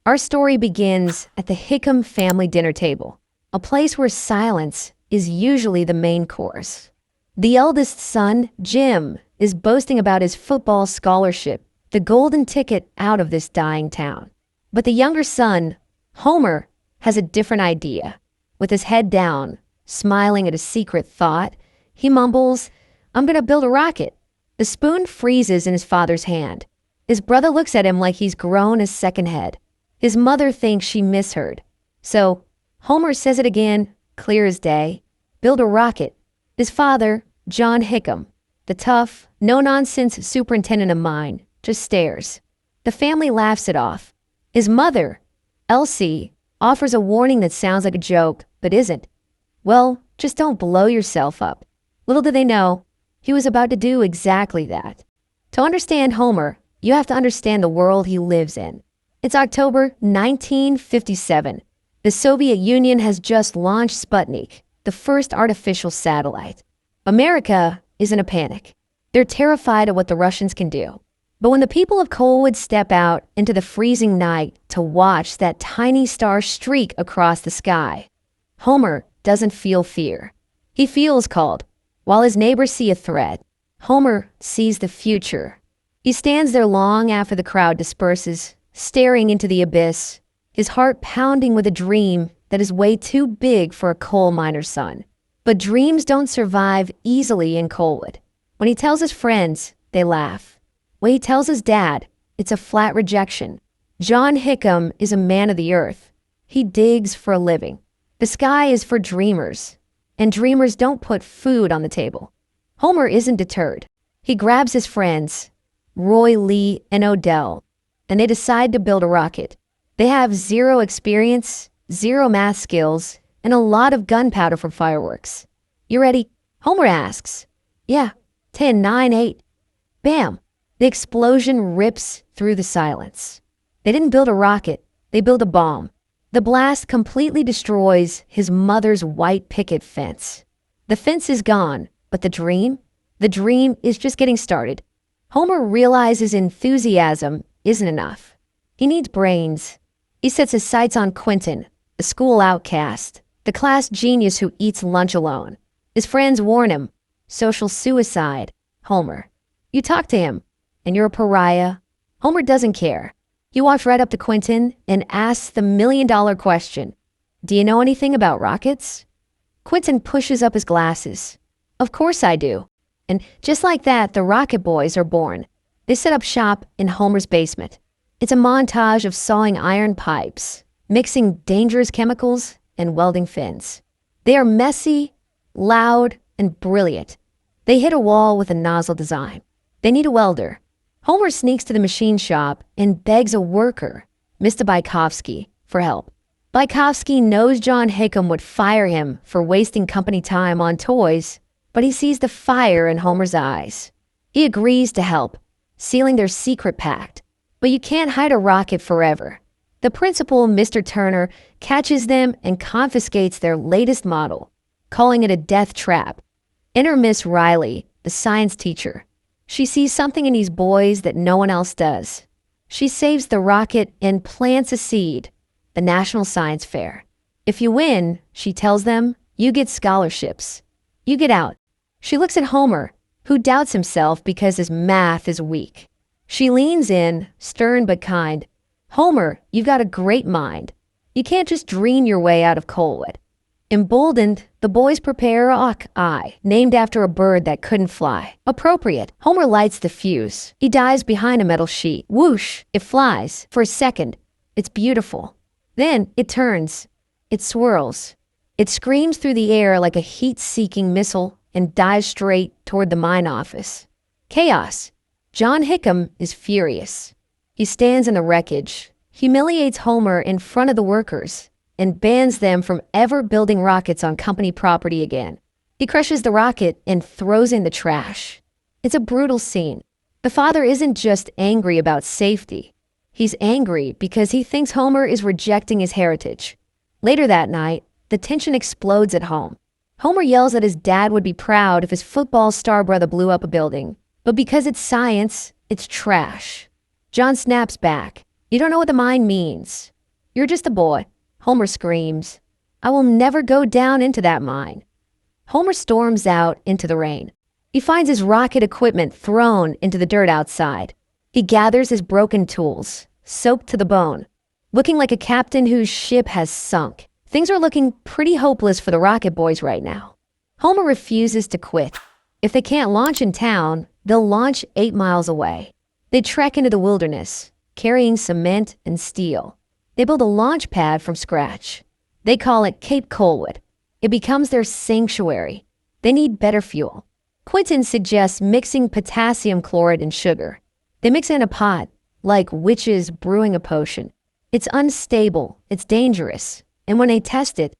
Our story begins at the Hickam family dinner table, a place where silence is usually the main course. The eldest son, Jim, is boasting about his football scholarship, the golden ticket out of this dying town. But the younger son, Homer, has a different idea. With his head down, smiling at a secret thought, he mumbles, "I'm gonna build a rocket." The spoon freezes in his father's hand. His brother looks at him like he's grown a second head. His mother thinks she misheard. So Homer says it again, clear as day. Build a rocket. His father, John Hickam, the tough, no-nonsense superintendent of mine, just stares. The family laughs it off. His mother, Elsie, offers a warning that sounds like a joke, but isn't. Well, just don't blow yourself up. Little do they know, he was about to do exactly that. To understand Homer, you have to understand the world he lives in. It's October 1957. The Soviet Union has just launched Sputnik, the first artificial satellite. America is in a panic. They're terrified of what the Russians can do. But when the people of Coalwood step out into the freezing night to watch that tiny star streak across the sky, Homer doesn't feel fear. He feels called. While his neighbors see a threat, Homer sees the future. He stands there long after the crowd disperses, staring into the abyss, his heart pounding with a dream that is way too big for a coal miner's son. But dreams don't survive easily in Coalwood. When he tells his friends, they laugh. When he tells his dad, it's a flat rejection. John Hickam is a man of the earth. He digs for a living. The sky is for dreamers, and dreamers don't put food on the table. Homer isn't deterred. He grabs his friends, Roy, Lee, and Odell, and they decide to build a rocket. They have zero experience, zero math skills, and a lot of gunpowder for fireworks. You ready? Homer asks. Yeah, 10, 9, 8. Bam! The explosion rips through the silence. They didn't build a rocket, they built a bomb. The blast completely destroys his mother's white picket fence. The fence is gone, but the dream? The dream is just getting started. Homer realizes enthusiasm isn't enough. He needs brains. He sets his sights on Quentin, the school outcast, the class genius who eats lunch alone. His friends warn him, social suicide, Homer. You talk to him, and you're a pariah. Homer doesn't care. He walks right up to Quentin and asks the million-dollar question. Do you know anything about rockets? Quentin pushes up his glasses. Of course I do. And just like that, the Rocket Boys are born. They set up shop in Homer's basement. It's a montage of sawing iron pipes, mixing dangerous chemicals, and welding fins. They are messy, loud, and brilliant. They hit a wall with a nozzle design. They need a welder. Homer sneaks to the machine shop and begs a worker, Mr. Baikovsky, for help. Baikovsky knows John Hickam would fire him for wasting company time on toys, but he sees the fire in Homer's eyes. He agrees to help, sealing their secret pact. But you can't hide a rocket forever. The principal, Mr. Turner, catches them and confiscates their latest model, calling it a death trap. Enter Miss Riley, the science teacher. She sees something in these boys that no one else does. She saves the rocket and plants a seed, the National Science Fair. If you win, she tells them, you get scholarships. You get out. She looks at Homer, who doubts himself because his math is weak. She leans in, stern but kind. Homer, you've got a great mind. You can't just dream your way out of Coalwood. Emboldened, the boys prepare a hawk-eye, named after a bird that couldn't fly. Appropriate. Homer lights the fuse. He dives behind a metal sheet. Whoosh! It flies. For a second. It's beautiful. Then it turns. It swirls. It screams through the air like a heat-seeking missile and dives straight toward the mine office. Chaos. John Hickam is furious. He stands in the wreckage, humiliates Homer in front of the workers, and bans them from ever building rockets on company property again. He crushes the rocket and throws in the trash. It's a brutal scene. The father isn't just angry about safety. He's angry because he thinks Homer is rejecting his heritage. Later that night, the tension explodes at home. Homer yells that his dad would be proud if his football star brother blew up a building. But because it's science, it's trash. John snaps back. You don't know what the mine means. You're just a boy. Homer screams. I will never go down into that mine. Homer storms out into the rain. He finds his rocket equipment thrown into the dirt outside. He gathers his broken tools, soaked to the bone, looking like a captain whose ship has sunk. Things are looking pretty hopeless for the Rocket Boys right now. Homer refuses to quit. If they can't launch in town, they'll launch 8 miles away. They trek into the wilderness, carrying cement and steel. They build a launch pad from scratch. They call it Cape Coalwood. It becomes their sanctuary. They need better fuel. Quentin suggests mixing potassium chloride and sugar. They mix it in a pot, like witches brewing a potion. It's unstable, it's dangerous, and when they test it,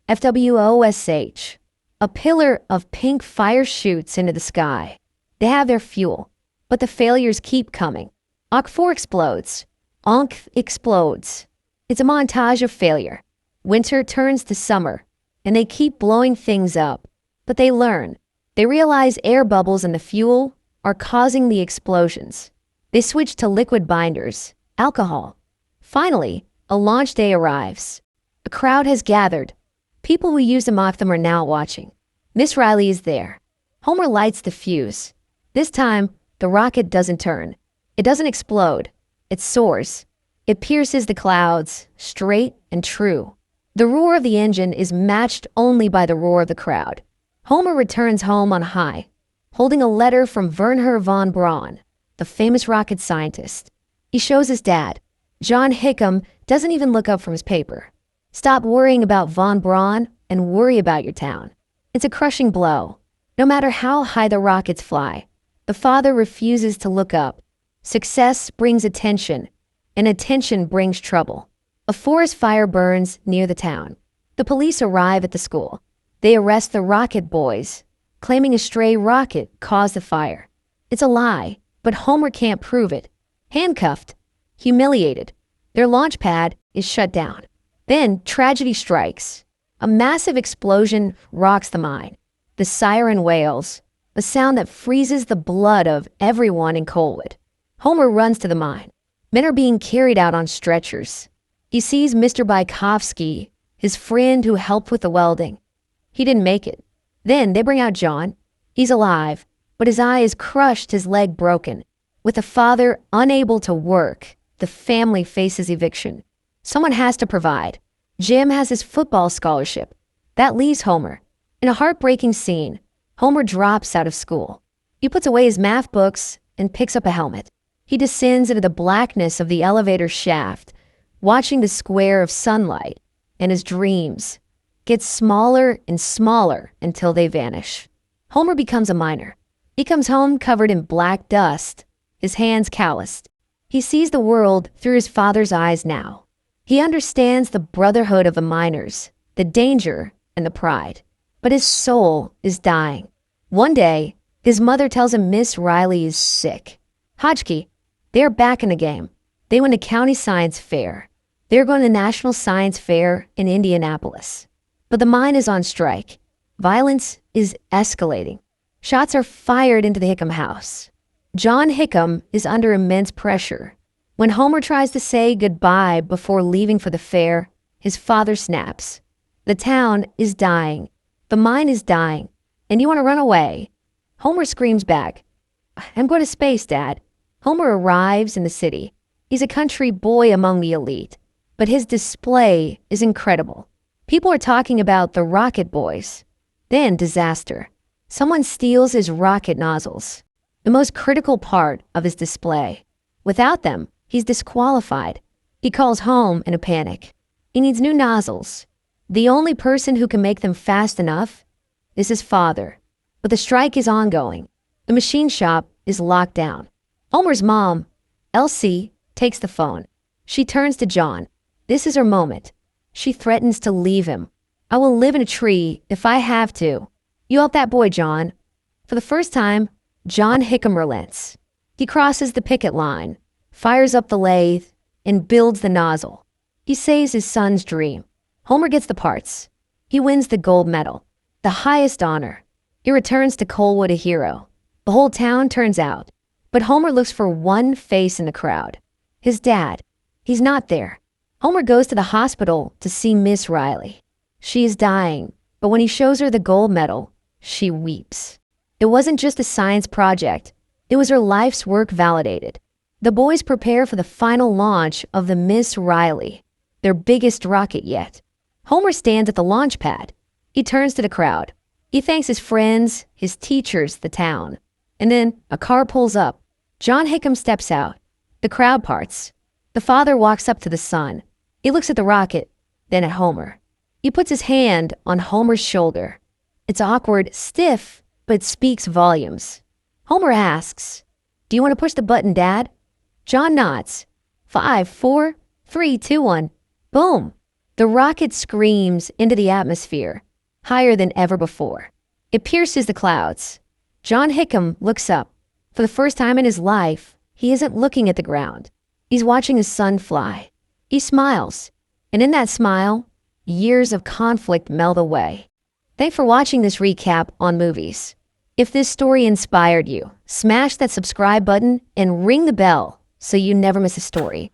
FWOSH, a pillar of pink fire shoots into the sky. They have their fuel, but the failures keep coming. Ankh-4 explodes. Ankh explodes. It's a montage of failure. Winter turns to summer, and they keep blowing things up. But they learn. They realize air bubbles in the fuel are causing the explosions. They switch to liquid binders, alcohol. Finally, a launch day arrives. A crowd has gathered. People who used to mock them are now watching. Miss Riley is there. Homer lights the fuse. This time, the rocket doesn't turn. It doesn't explode. It soars. It pierces the clouds, straight and true. The roar of the engine is matched only by the roar of the crowd. Homer returns home on high, holding a letter from Wernher von Braun, the famous rocket scientist. He shows his dad. John Hickam doesn't even look up from his paper. Stop worrying about von Braun and worry about your town. It's a crushing blow. No matter how high the rockets fly, the father refuses to look up. Success brings attention, and attention brings trouble. A forest fire burns near the town. The police arrive at the school. They arrest the Rocket Boys, claiming a stray rocket caused the fire. It's a lie, but Homer can't prove it. Handcuffed, humiliated, their launch pad is shut down. Then tragedy strikes. A massive explosion rocks the mine. The siren wails, a sound that freezes the blood of everyone in Coalwood. Homer runs to the mine. Men are being carried out on stretchers. He sees Mr. Bykowski, his friend who helped with the welding. He didn't make it. Then they bring out John. He's alive, but his eye is crushed, his leg broken. With the father unable to work, the family faces eviction. Someone has to provide. Jim has his football scholarship. That leaves Homer. In a heartbreaking scene, Homer drops out of school. He puts away his math books and picks up a helmet. He descends into the blackness of the elevator shaft, watching the square of sunlight, and his dreams get smaller and smaller until they vanish. Homer becomes a miner. He comes home covered in black dust, his hands calloused. He sees the world through his father's eyes now. He understands the brotherhood of the miners, the danger and the pride. But his soul is dying. One day, his mother tells him Miss Riley is sick. Hodgky, they're back in the game. They win a county science fair. They're going to the National Science Fair in Indianapolis. But the mine is on strike. Violence is escalating. Shots are fired into the Hickam house. John Hickam is under immense pressure. When Homer tries to say goodbye before leaving for the fair, his father snaps. The town is dying. The mine is dying. And you want to run away. Homer screams back, I'm going to space, Dad. Homer arrives in the city. He's a country boy among the elite. But his display is incredible. People are talking about the Rocket Boys. Then disaster. Someone steals his rocket nozzles, the most critical part of his display. Without them, he's disqualified. He calls home in a panic. He needs new nozzles. The only person who can make them fast enough is his father. But the strike is ongoing. The machine shop is locked down. Homer's mom, Elsie, takes the phone. She turns to John. This is her moment. She threatens to leave him. I will live in a tree if I have to. You help that boy, John. For the first time, John Hickam relents. He crosses the picket line, fires up the lathe, and builds the nozzle. He saves his son's dream. Homer gets the parts. He wins the gold medal, the highest honor. He returns to Coalwood a hero. The whole town turns out. But Homer looks for one face in the crowd. His dad. He's not there. Homer goes to the hospital to see Miss Riley. She is dying, but when he shows her the gold medal, she weeps. It wasn't just a science project. It was her life's work validated. The boys prepare for the final launch of the Miss Riley, their biggest rocket yet. Homer stands at the launch pad. He turns to the crowd. He thanks his friends, his teachers, the town. And then a car pulls up. John Hickam steps out. The crowd parts. The father walks up to the son. He looks at the rocket, then at Homer. He puts his hand on Homer's shoulder. It's awkward, stiff, but it speaks volumes. Homer asks, "Do you want to push the button, Dad?" John nods. 5, 4, 3, 2, 1. Boom! The rocket screams into the atmosphere, higher than ever before. It pierces the clouds. John Hickam looks up. For the first time in his life, he isn't looking at the ground. He's watching his son fly. He smiles, and in that smile, years of conflict melt away. Thanks for watching this recap on movies. If this story inspired you, smash that subscribe button and ring the bell so you never miss a story.